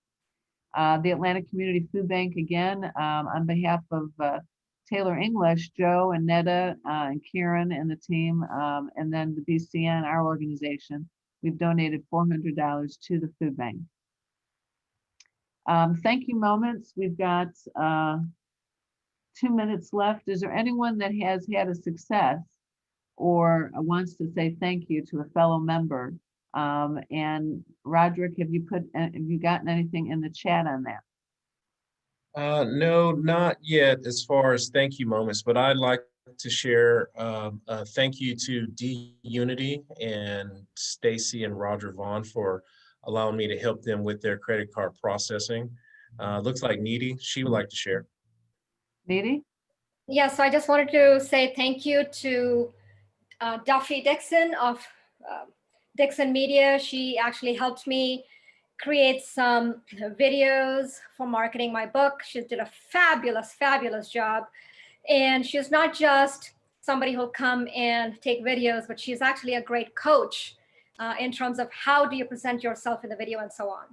The Atlanta Community Food Bank, again, on behalf of Taylor English, Joe and Netta and Kieran and the team, and then the BCN, our organization, we've donated $400 to the food bank. Thank you moments. We've got 2 minutes left. Is there anyone that has had a success or wants to say thank you to a fellow member? And Roderick, have you gotten anything in the chat on that? No, not yet as far as thank you moments, but I'd like to share thank you to D Unity and Stacy and Roger Vaughn for allowing me to help them with their credit card processing. Looks like Neeti, she would like to share. Neeti? Yeah, so I just wanted to say thank you to Duffy Dixon of Dixon Media. She actually helped me create some videos for marketing my book. She did a fabulous, fabulous job. And she's not just somebody who'll come and take videos, but she's actually a great coach in terms of how do you present yourself in the video and so on.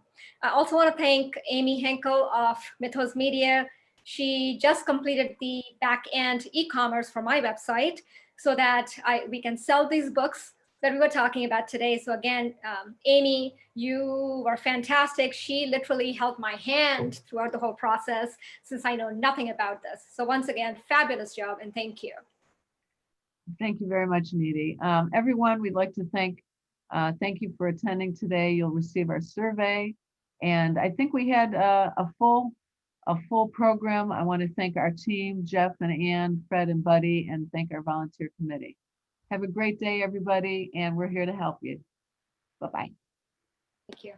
I also want to thank Amy Henkel of Mythos Media. She just completed the back-end e-commerce for my website so that we can sell these books that we were talking about today. So again, Amy, you were fantastic. She literally held my hand throughout the whole process since I know nothing about this. So once again, fabulous job and thank you. Thank you very much, Neeti. Everyone, we'd like to thank you for attending today. You'll receive our survey. And I think we had a full program. I want to thank our team, Jeff and Ann, Fred and Buddy, and thank our volunteer committee. Have a great day, everybody, and we're here to help you. Bye-bye. Thank you.